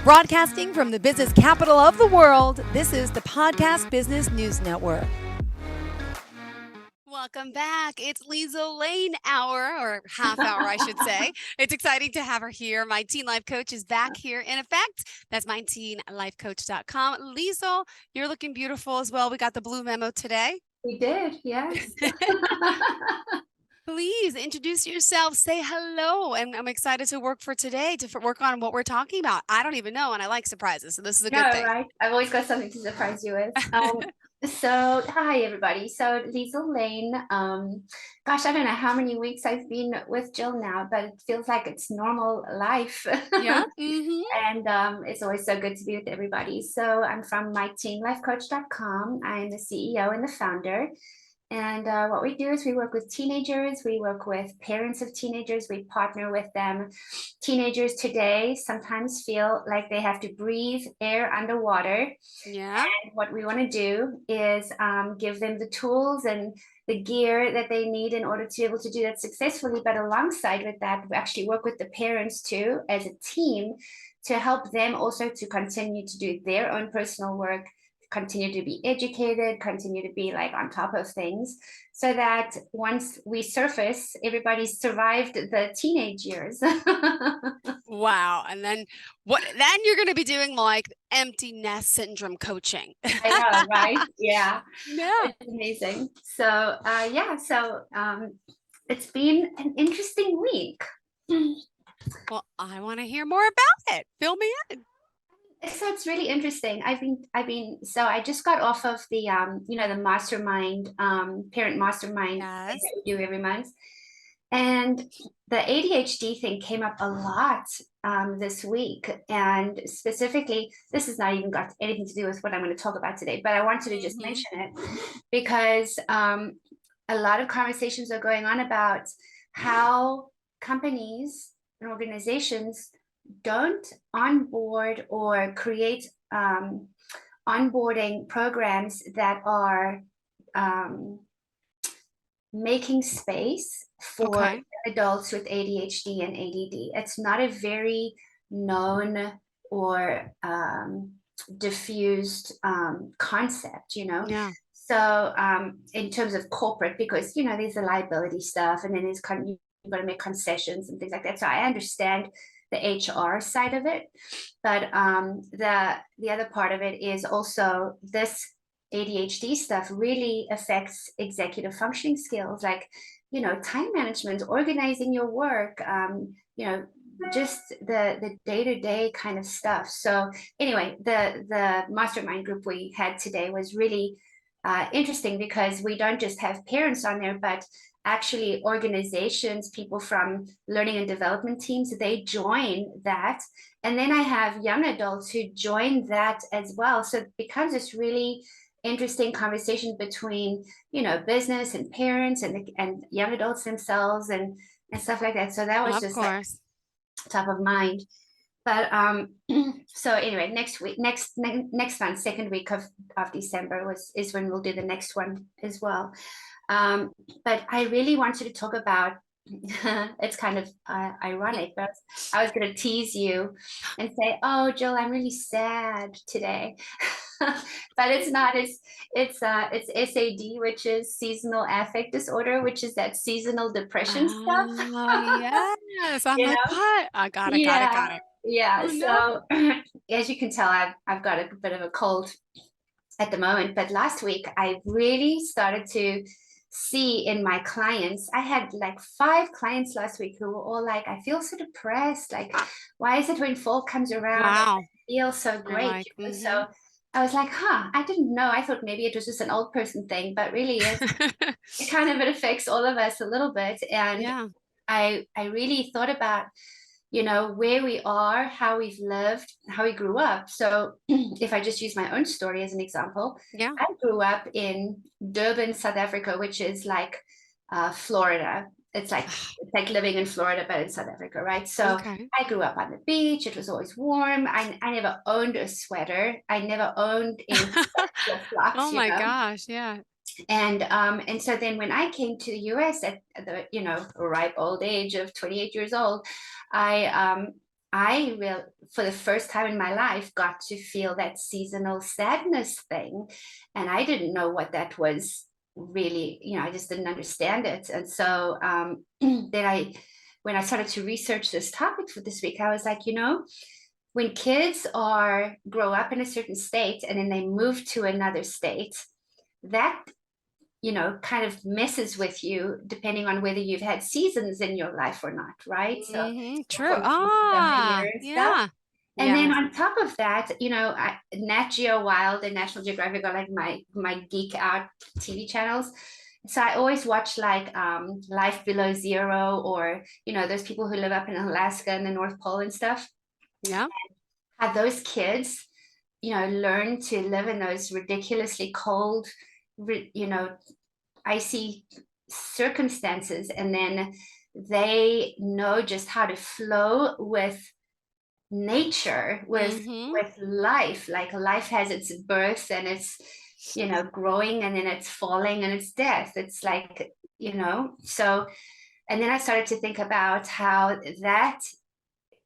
Broadcasting from the business capital of the world, this is the Podcast Business News Network. Welcome back. It's Liezel Lane hour, or half hour, I should say. It's exciting to have her here. My teen life coach is back here in effect. That's myteenlifecoach.com. Liezel, you're looking beautiful as well. We got the blue memo today. We did, yes. Please introduce yourself, say hello, and I'm excited to work for today to work on what we're talking about. I don't even know, and I like surprises, so this is a good thing. Right? I've always got something to surprise you with. So hi everybody. So Liezel Lane. Gosh, I don't know how many weeks I've been with Jill now, but it feels like it's normal life. Yeah. And it's always so good to be with everybody. So I'm from myteenlifecoach.com. I'm the CEO and the founder. And what we do is we work with teenagers, we work with parents of teenagers, we partner with them. Teenagers today sometimes feel like they have to breathe air underwater. Yeah. And what we want to do is give them the tools and the gear that they need in order to be able to do that successfully. But alongside with that, we actually work with the parents too as a team to help them also to continue to do their own personal work, continue to be educated, continue to be like on top of things, so that once we surface, everybody's survived the teenage years. Wow. And then what? Then you're going to be doing like empty nest syndrome coaching. I know, right? Yeah. Yeah. It's amazing. So it's been an interesting week. Well, I want to hear more about it. Fill me in. So it's really interesting. So I just got off of the the mastermind, parent mastermind thing Yes. that we do every month. And the ADHD thing came up a lot this week. And specifically, this has not even got anything to do with what I'm going to talk about today, but I wanted to just mention it because a lot of conversations are going on about how companies and organizations don't onboard or create onboarding programs that are making space for adults with ADHD and ADD. It's not a very known or diffused concept, Yeah. So in terms of corporate, because there's the liability stuff, and then you've got to make concessions and things like that. So I understand the HR side of it, but the other part of it is also this ADHD stuff really affects executive functioning skills, like time management, organizing your work, just the day-to-day kind of stuff. So anyway, the mastermind group we had today was really interesting because we don't just have parents on there, but actually organizations, people from learning and development teams, they join that. And then I have young adults who join that as well. So it becomes this really interesting conversation between, business and parents and young adults themselves and stuff like that. So that was just like top of mind. But so anyway, next month, second week of December is when we'll do the next one as well. But I really wanted to talk about, it's kind of ironic, but I was going to tease you and say, oh, Jill, I'm really sad today. But it's not. It's SAD, which is seasonal affect disorder, which is that seasonal depression stuff. Yes. I'm like, what? I got it. Yeah. Oh, no. So as you can tell, I've got a bit of a cold at the moment. But last week, I really started to see in my clients, I had like 5 clients last week who were all like, I feel so depressed. Like, why is it when fall comes around, I feel so great? Like, So I was like, I didn't know. I thought maybe it was just an old person thing, but really it kind of, it affects all of us a little bit. And I really thought about, where we are, how we've lived, how we grew up. So if I just use my own story as an example, I grew up in Durban, South Africa, which is like Florida. It's like living in Florida, but in South Africa, right? So I grew up on the beach. It was always warm. I never owned a sweater. I never owned any flip-flops. Oh my gosh, yeah. And so then when I came to the US at the ripe old age of 28 years old, I for the first time in my life, got to feel that seasonal sadness thing. And I didn't know what that was really, I just didn't understand it. And so when I started to research this topic for this week, I was like, when kids grow up in a certain state and then they move to another state, that kind of messes with you depending on whether you've had seasons in your life or not, right? So True. from season of the Ah, year and stuff. yeah. And then Yes. on top of that, Nat Geo Wild and National Geographic are like my geek out TV channels. So I always watch like Life Below Zero, or those people who live up in Alaska and the North Pole and stuff. Yeah. How those kids, learn to live in those ridiculously cold, icy circumstances, and then they know just how to flow with nature, with life. Like life has its birth and it's growing, and then it's falling and it's death. It's like so. And then I started to think about how that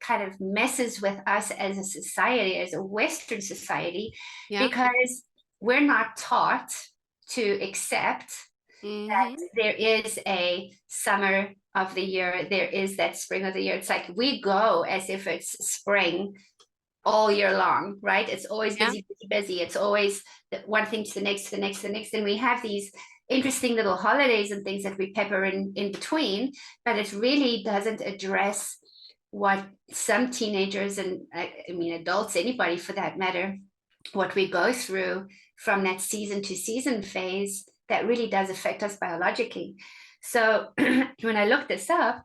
kind of messes with us as a society, as a Western society, Yeah. because we're not taught to accept that there is a summer of the year, there is that spring of the year. It's like we go as if it's spring all year long, right? It's always Yeah. busy, busy, busy. It's always one thing to the next, to the next, to the next. And we have these interesting little holidays and things that we pepper in between, but it really doesn't address what some teenagers, and I mean adults, anybody for that matter, what we go through from that season to season phase that really does affect us biologically. So when I looked this up,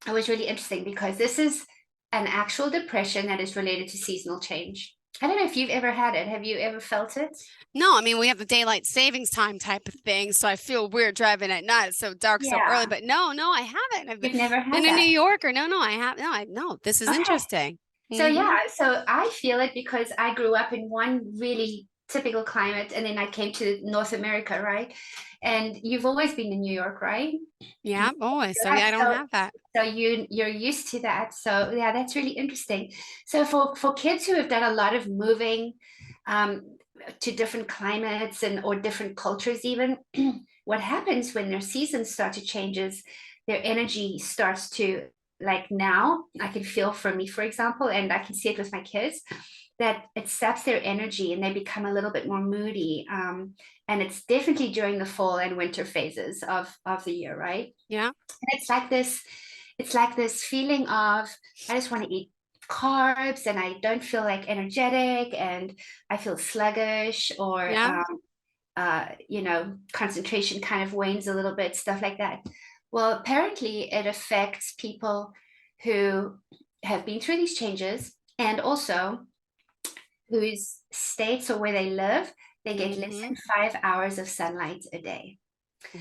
it was really interesting because this is an actual depression that is related to seasonal change. I don't know if you've ever had it. Have you ever felt it? No, I mean, we have the daylight savings time type of thing, so I feel weird driving at night. It's so dark so early, Yeah. but no, I haven't. I've You've never been had a New that. Yorker. No, I have no, this is Okay. interesting. So yeah, so I feel it because I grew up in one really typical climate, and then I came to North America, right? And you've always been in New York, right? Yeah, always. So yeah, Right. I don't have that. So you're used to that. So yeah, that's really interesting. So for kids who have done a lot of moving to different climates and or different cultures even, what happens when their seasons start to change is their energy starts to, like now I can feel for me, for example, and I can see it with my kids, that it saps their energy and they become a little bit more moody. And it's definitely during the fall and winter phases of the year, right? Yeah. And it's like this feeling of I just want to eat carbs and I don't feel like energetic and I feel sluggish, or Yeah. concentration kind of wanes a little bit, stuff like that. Well, apparently it affects people who have been through these changes, and also whose states or where they live, they get less than 5 hours of sunlight a day,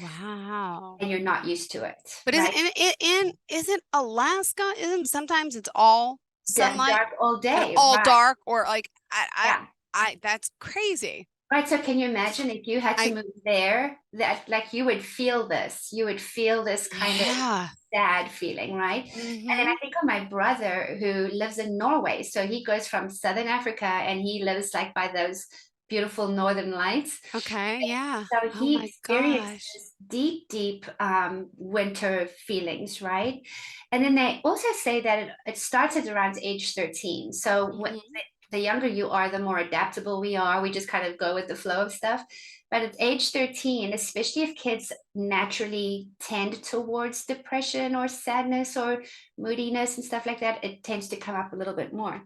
Wow. and you're not used to it, But right? isn't Alaska? Isn't sometimes it's all sunlight Dark all and day, all right? dark, or like Yeah. that's crazy. Right. So can you imagine if you had to I move there, that like you would feel this, kind of Yeah. sad feeling, right? And then I Mm-hmm. think of my brother who lives in Norway. So he goes from Southern Africa and he lives like by those beautiful northern lights. Okay. Yeah. So Oh he my gosh. experiences deep, deep winter feelings, right? And then they also say that it starts at around age 13. So Mm-hmm. the younger you are, the more adaptable we are. We just kind of go with the flow of stuff. But at age 13, especially if kids naturally tend towards depression or sadness or moodiness and stuff like that, it tends to come up a little bit more.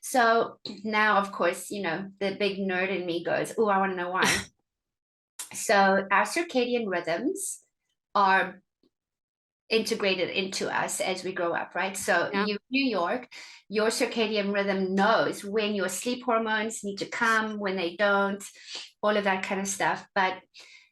So now, of course, the big nerd in me goes, oh, I want to know why. So our circadian rhythms are integrated into us as we grow up, right? So Yeah. New York, your circadian rhythm knows when your sleep hormones need to come, when they don't, all of that kind of stuff. But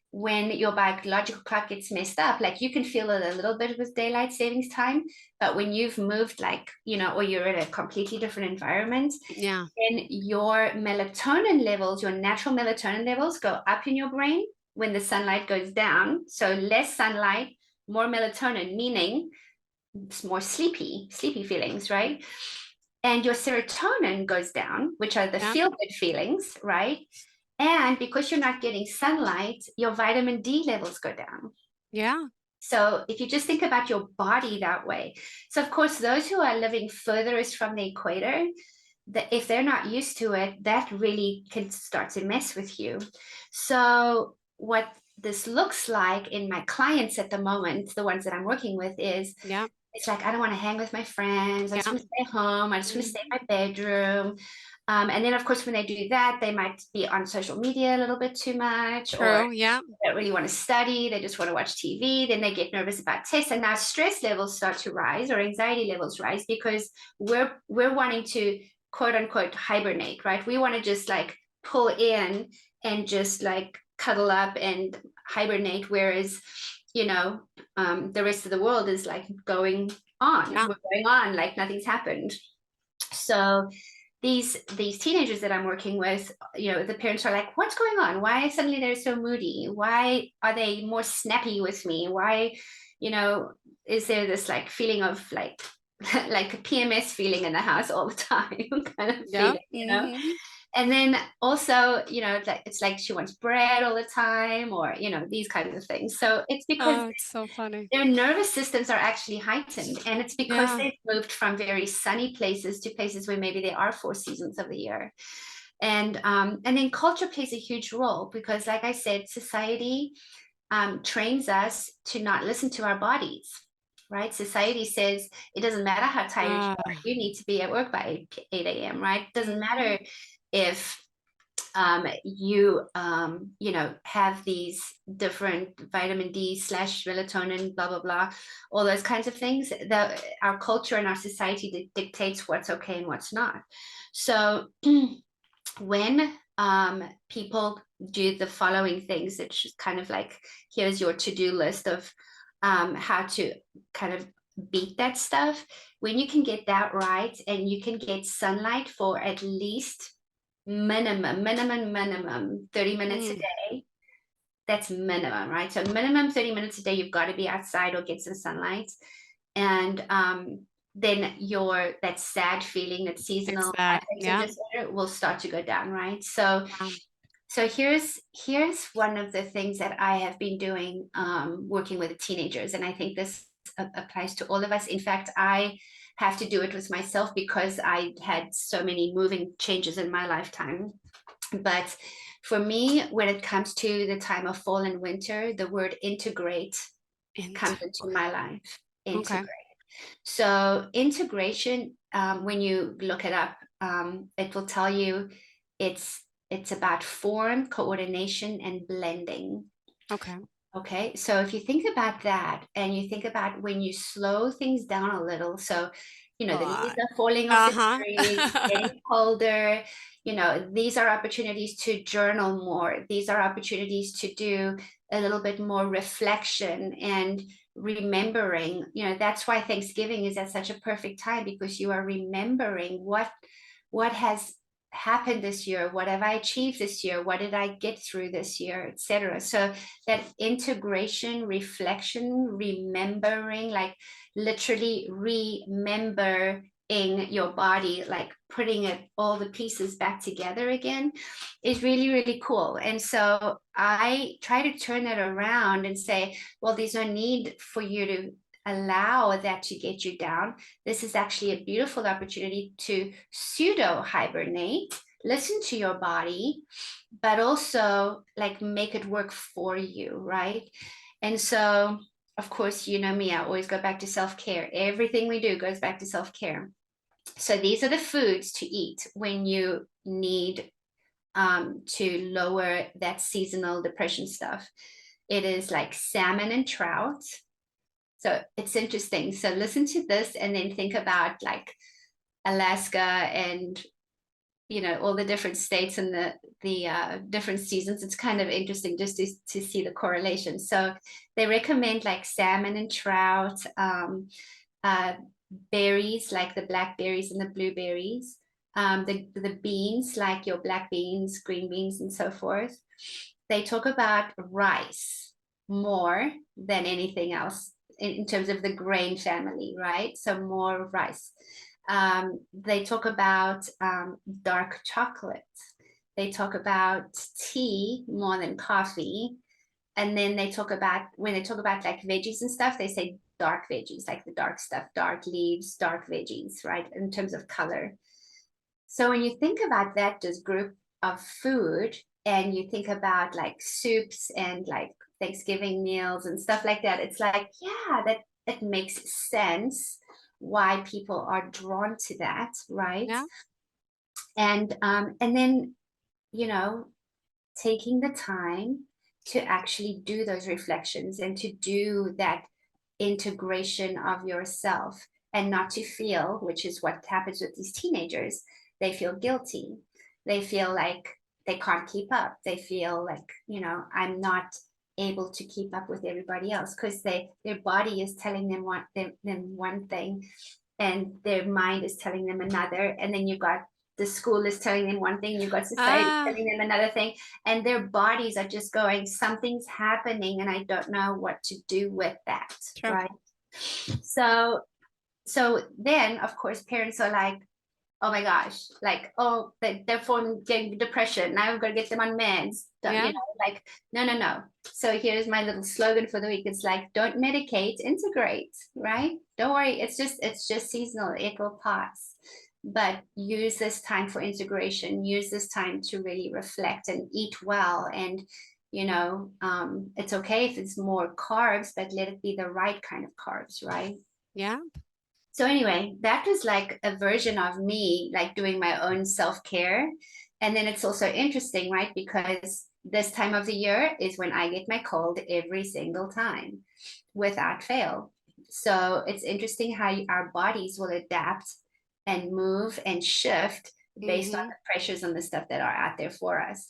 when your biological clock gets messed up, like you can feel it a little bit with daylight savings time, but when you've moved, like, or you're in a completely different environment, Yeah. then your melatonin levels, your natural melatonin levels go up in your brain when the sunlight goes down. So less sunlight, more melatonin, meaning it's more sleepy feelings, right? and your serotonin goes down, which are the Yeah. feel-good feelings, right? And because you're not getting sunlight, your vitamin D levels go down. Yeah. So if you just think about your body that way, so of course, those who are living furthest from the equator, that if they're not used to it, that really can start to mess with you. So what this looks like in my clients at the moment, the ones that I'm working with, is Yeah. it's like, I don't want to hang with my friends. I just Yeah. want to stay home. I just want to stay Mhm. in my bedroom. And then, of course, when they do that, they might be on social media a little bit too much, or True. Yeah. they don't really want to study. They just want to watch TV. Then they get nervous about tests, and now stress levels start to rise, or anxiety levels rise, because we're wanting to quote unquote hibernate, right? We want to just like pull in and just like cuddle up and hibernate, whereas the rest of the world is like going on. Yeah. We're going on like nothing's happened. So these teenagers that I'm working with, the parents are like, what's going on? Why suddenly they're so moody? Why are they more snappy with me? Why, is there this like feeling of like like a PMS feeling in the house all the time kind of Yeah. feeling. Hmm. And then also, it's like she wants bread all the time, or, these kinds of things. So it's because Oh, it's so funny. their nervous systems are actually heightened. And it's because Yeah. they've moved from very sunny places to places where maybe there are 4 seasons of the year. And then culture plays a huge role, because, like I said, society trains us to not listen to our bodies, right? Society says it doesn't matter how tired you are, Ah. you need to be at work by 8 a.m., right? It doesn't Mhm. matter if you have these different vitamin D slash melatonin, blah blah blah, all those kinds of things. That our culture and our society dictates what's okay and what's not. So when people do the following things, it's just kind of like, here's your to-do list of how to kind of beat that stuff. When you can get that right, and you can get sunlight for at least minimum 30 minutes a Mm. day. That's minimum, right? So minimum 30 minutes a day, you've got to be outside or get some sunlight. And then that sad feeling, that It's seasonal that. affective Yeah. disorder will start to go down, right? So Wow. so here's one of the things that I have been doing, working with teenagers, and I think this applies to all of us. In fact, I have to do it with myself because I had so many moving changes in my lifetime. But for me, when it comes to the time of fall and winter, the word integrate comes into my life. Okay. Integrate. So integration, when you look it up, it will tell you it's about form, coordination, and blending. Okay. Okay, so if you think about that, and you think about when you slow things down a little, so the leaves Uh, are falling off the trees, it's uh-huh. getting colder, these are opportunities to journal more. These are opportunities to do a little bit more reflection and remembering. That's why Thanksgiving is at such a perfect time, because you are remembering what has happened this year, what have I achieved this year, what did I get through this year, etc. So that integration, reflection, remembering, like literally remembering your body, like putting all the pieces back together again, is really, really cool. And so I try to turn that around and say, well, there's no need for you to allow that to get you down. This is actually a beautiful opportunity to pseudo hibernate, listen to your body, but also like make it work for you, right? And so, of course, you know me, I always go back to self-care. Everything we do goes back to self-care. So these are the foods to eat when you need to lower that seasonal depression stuff. It is like salmon and trout. So it's interesting. So listen to this and then think about like Alaska and all the different states and the different seasons. It's kind of interesting just to see the correlation. So they recommend like salmon and trout, uh, berries like the blackberries and the blueberries, the beans like your black beans, green beans, and so forth. They talk about rice more than anything else in terms of the grain family, right? So more rice. They talk about dark chocolate. They talk about tea more than coffee. And then they talk about, when they talk about like veggies and stuff, they say dark veggies, like the dark stuff, dark leaves, dark veggies, right? In terms of color. So when you think about that, just group of food, and you think about like soups and like Thanksgiving meals and stuff like that, it's like, yeah, that it makes sense why people are drawn to that, right? Yeah. And then, you know, taking the time to actually do those reflections and to do that integration of yourself, and not to feel, which is what happens with these teenagers, they feel guilty. They feel like they can't keep up. They feel like, I'm not able to keep up with everybody else, because their body is telling them one thing, and their mind is telling them another, and then you've got the school is telling them one thing, you've got society telling them another thing, and their bodies are just going, something's happening and I don't know what to do with that. True. Right. So then of course parents are like, oh my gosh, like, oh, they're getting depression, now we've got to get them on meds. Yeah. Like, no. So here's my little slogan for the week. It's like, don't medicate, integrate, right? Don't worry, it's just seasonal, it will pass. But use this time for integration, use this time to really reflect and eat well. And it's okay if it's more carbs, but let it be the right kind of carbs, right? Yeah. So anyway, that was like a version of me, like doing my own self-care. And then it's also interesting, right? Because this time of the year is when I get my cold every single time without fail. So it's interesting how our bodies will adapt and move and shift based on the pressures and the stuff that are out there for us.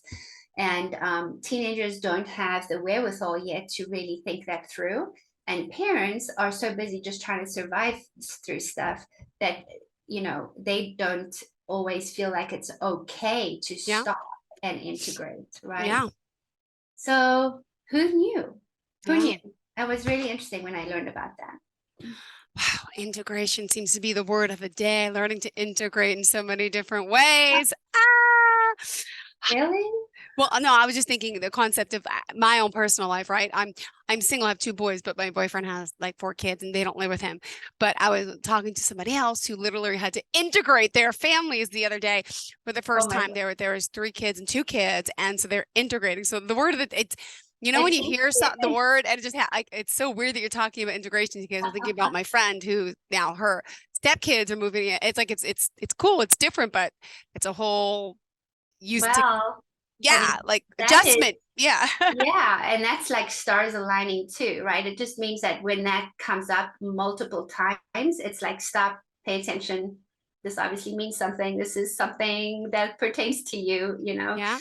And teenagers don't have the wherewithal yet to really think that through. And parents are so busy just trying to survive through stuff that, they don't always feel like it's okay to Yeah. stop and integrate, right? Yeah. So who knew? Who Yeah. knew? That was really interesting when I learned about that. Wow, integration seems to be the word of the day, learning to integrate in so many different ways. Really? Well, no, I was just thinking the concept of my own personal life, right? I'm single, I have 2 boys, but my boyfriend has like 4 kids and they don't live with him. But I was talking to somebody else who literally had to integrate their families the other day for the first time. There was 3 kids and 2 kids, and so they're integrating. So the word of it's when you hear the word, and it just it's so weird that you're talking about integration, because I'm thinking about my friend who now her stepkids are moving in. It's like it's cool, it's different, but it's a whole like adjustment. Yeah. And that's like stars aligning too, right? It just means that when that comes up multiple times, it's like, stop, pay attention. This obviously means something. This is something that pertains to you, Yeah.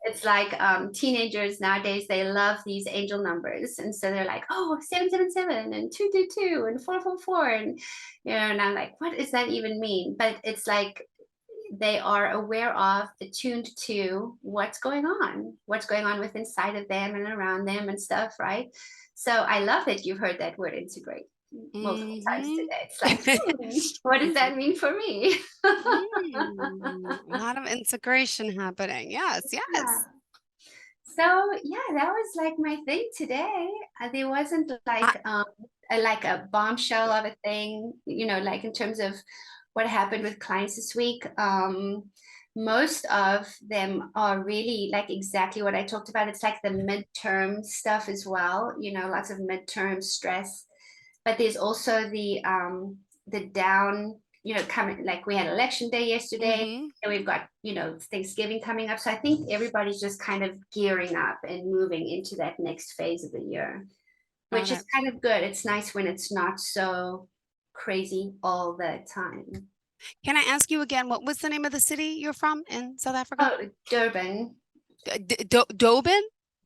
It's like teenagers nowadays, they love these angel numbers. And so they're like, oh, 777 and 222 and 444. And, and I'm like, what does that even mean? But it's like, they are aware of, attuned to what's going on with inside of them and around them and stuff, right? So I love that you've heard that word integrate multiple times today. It's like, what does that mean for me? A lot of integration happening. Yes. Yeah. So yeah, that was like my thing today. There wasn't like a bombshell of a thing, like in terms of what happened with clients this week. Most of them are really like exactly what I talked about. It's like the midterm stuff as well, lots of midterm stress. But there's also the down, coming, like we had election day yesterday, and we've got, Thanksgiving coming up. So I think everybody's just kind of gearing up and moving into that next phase of the year, which is kind of good. It's nice when it's not so crazy all the time. Can I ask you again, what was the name of the city you're from in South Africa? Oh, Durban. Durban?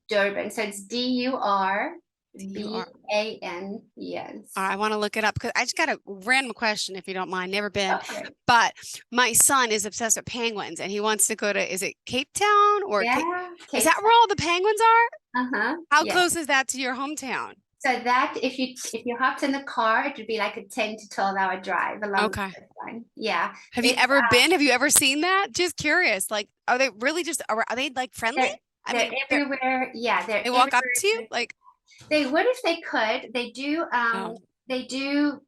Durban. So it's Durban. Yes. I want to look it up because I just got a random question, if you don't mind. Never been, but my son is obsessed with penguins and he wants to go to, is it Cape Town or is that where all the penguins are? How close is that to your hometown? So that if you hopped in the car, it would be like a 10 to 12 hour drive along the Okay. coastline. Yeah. Have you It's ever been? Have you ever seen that? Just curious. Like, are they really just, are they like friendly? they're I they're mean, everywhere. Yeah, they're they walk up to you everywhere. like, They would if they could. oh, They do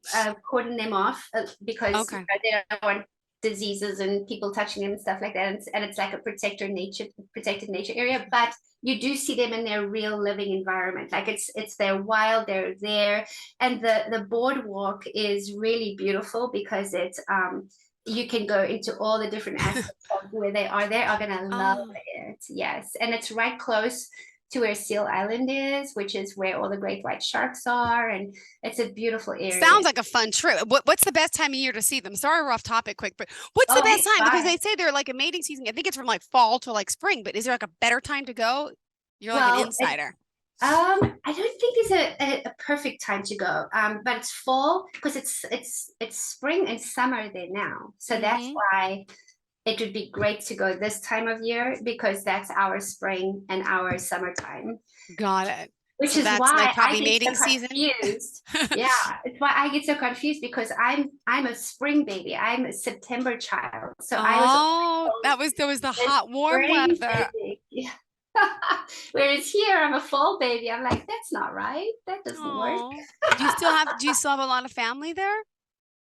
cordon them off because okay. they don't want diseases and people touching them and stuff like that. And it's like a protected nature area. But you do see them in their real living environment. Like it's their wild, they're there. And the boardwalk is really beautiful because it's you can go into all the different aspects of where they are. They are gonna love Oh, it. Yes. And it's right close to where Seal Island is, which is where all the great white sharks are, and it's a beautiful area. sounds like a fun trip. What's the best time of year to see them? Sorry, we're off topic quick, but what's the Oh, best it's time? Because fun. they say they're like a mating season. I think it's from like fall to like spring, but is there like a better time to go? You're like an Well, it's insider. I don't think it's a perfect time to go. But it's fall because it's spring and summer there now. So that's Hmm. why it would be great to go this time of year because that's our spring and our summertime. Got it. Which So is that's like why I probably get so mating season. confused. Yeah, it's why I get so confused because I'm a spring baby. I'm a September child. So I was Oh, always there was the told hot, warm spring weather. baby. Yeah. Whereas here I'm a fall baby. I'm like, that's not right. That doesn't work. Oh, do you still have a lot of family there?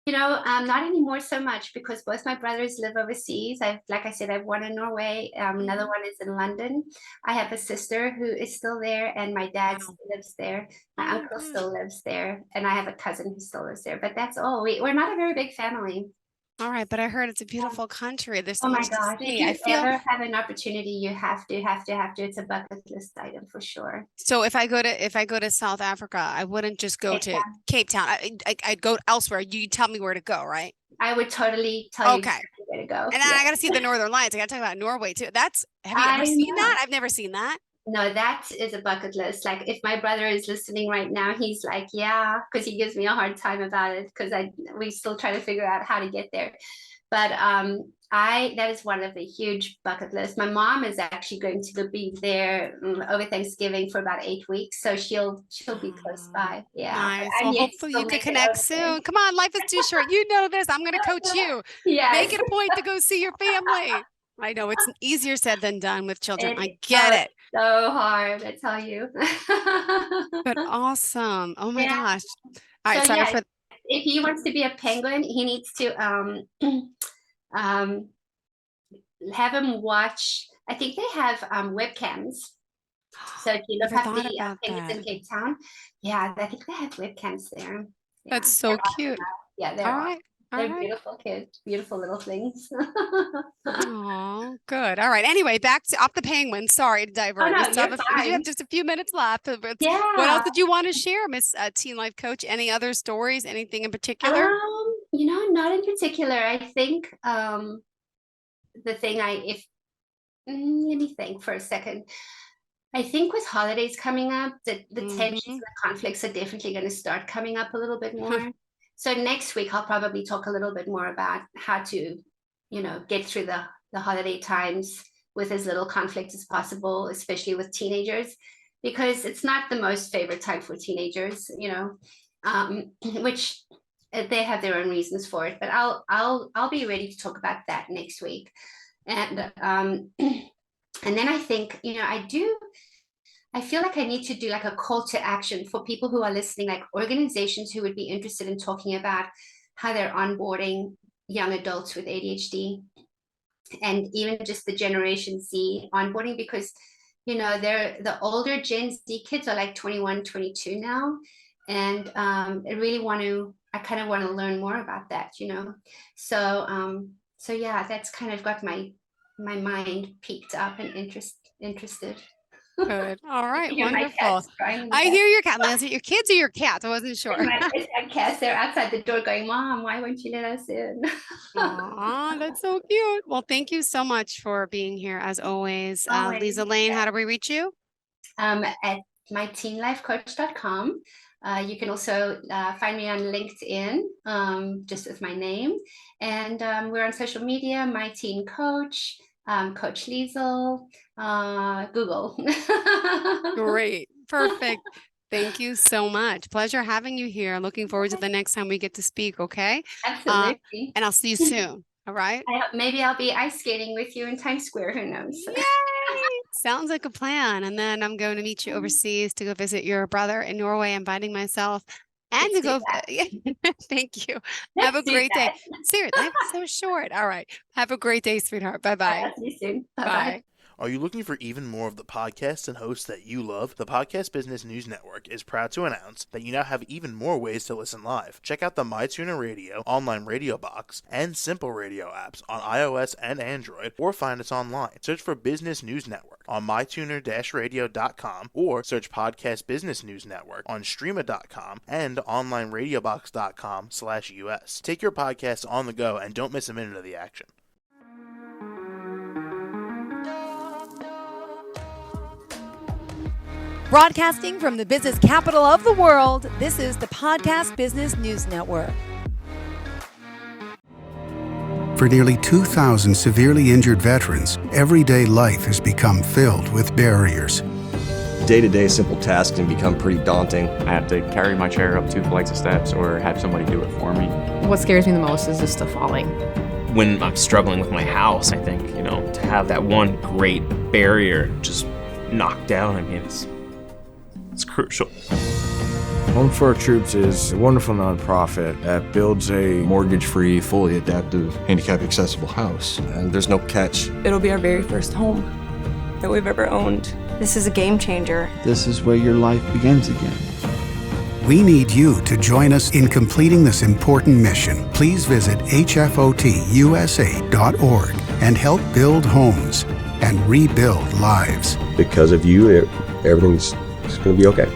Not anymore so much because both my brothers live overseas. Like I said, I have one in Norway. Another Hmm. one is in London. I have a sister who is still there, and my dad Wow. still lives there. My Oh, uncle good. still lives there, and I have a cousin who still lives there. But that's all. We're not a very big family. All right, but I heard it's a beautiful country. There's so Oh my much to gosh. If see. I you feel ever have an opportunity, you have to. It's a bucket list item for sure. so if I go to South Africa, I wouldn't just go Cape to Town. Cape Town. I'd go elsewhere. You tell me where to go, right? I would totally tell you Okay. exactly where to go. And then Yeah. I got to see the Northern Lights. I got to talk about Norway too. Have you ever I seen know. that? I've never seen that. No, that is a bucket list. Like if my brother is listening right now, he's like, yeah, because he gives me a hard time about it because I we still try to figure out how to get there. But I that is one of the huge bucket lists. My mom is actually going to go be there over Thanksgiving for about 8 weeks, so she'll be close Oh, by. Yeah, but nice. I'm Well, yet to hopefully still you could make it connect over there. soon. Come on, life is too short. You know this. I'm going to coach you. Make Yes, it a point to go see your family. I know it's easier said than done with children. I get it's it. so hard, I tell you. But awesome. Oh my Yeah. gosh. All So right, sorry yeah, for if he wants to be a penguin, he needs to um, have him watch. I think they have webcams. So if you look never up thought the about penguins in that. Cape Town, yeah, I think they have webcams there. That's Yeah, so cute. yeah, All they're awesome. right. All They're right. beautiful kids, beautiful little things. Oh, good. All right. Anyway, back to off the penguins. Sorry to Oh divert. no, you're We do have fine. just a few minutes left. But what else Yeah. did you want to share, Miss Teen Life Coach? Any other stories? Anything in particular? Not in particular. I think the thing I if let me think for a second. I think with holidays coming up, the tensions and Mm-hmm. the conflicts are definitely going to start coming up a little bit more. So next week, I'll probably talk a little bit more about how to, get through the holiday times with as little conflict as possible, especially with teenagers, because it's not the most favorite time for teenagers, which they have their own reasons for it. But I'll be ready to talk about that next week, and and then I think, I feel like I need to do like a call to action for people who are listening, like organizations who would be interested in talking about how they're onboarding young adults with ADHD and even just the Generation Z onboarding because, they're the older Gen Z kids are like 21, 22 now. And I kind of want to learn more about that. So yeah, that's kind of got my mind peaked up and interested. Good. All You right. can hear my Wonderful. cats crying in the I back. hear your cat. Is it your kids or your cats? I wasn't sure. It's my cats. They're outside the door going, Mom, why won't you let us in? Aw, that's so cute. Well, thank you so much for being here as always. Always. Lisa Lane, how do we reach you? At myteenlifecoach.com. You can also find me on LinkedIn, just with my name. And we're on social media, My Teen Coach, Coach Liezel, Google. Great. Perfect. Thank you so much. Pleasure having you here. Looking forward to the next time we get to speak, okay? Absolutely. And I'll see you soon. All right? Maybe I'll be ice skating with you in Times Square. Who knows? Yay! Sounds like a plan. And then I'm going to meet you overseas to go visit your brother in Norway, inviting myself and Let's to do go. that. Thank you. Have Let's a do great day. that. Seriously, life is so short. All right. Have a great day, sweetheart. Bye-bye. I'll see you soon. Bye-bye. Bye. Are you looking for even more of the podcasts and hosts that you love? The Podcast Business News Network is proud to announce that you now have even more ways to listen live. Check out the MyTuner Radio, online radio box, and Simple Radio apps on iOS and Android, or find us online. Search for Business News Network on mytuner-radio.com, or search Podcast Business News Network on streama.com and onlineradiobox.com/US. Take your podcast on the go and don't miss a minute of the action. Broadcasting from the business capital of the world, this is the Podcast Business News Network. For nearly 2,000 severely injured veterans, everyday life has become filled with barriers. Day-to-day simple tasks can become pretty daunting. I have to carry my chair up 2 flights of steps or have somebody do it for me. What scares me the most is just the falling. When I'm struggling with my house, I think, to have that one great barrier just knocked down, it's crucial. Home for Our Troops is a wonderful nonprofit that builds a Mortgage-free, fully adaptive, handicap-accessible house. And there's no catch. It'll be our very first home that we've ever owned. This is a game changer. This is where your life begins again. We need you to join us in completing this important mission. Please visit hfotusa.org and help build homes and rebuild lives. Because of you, everything's going to be okay.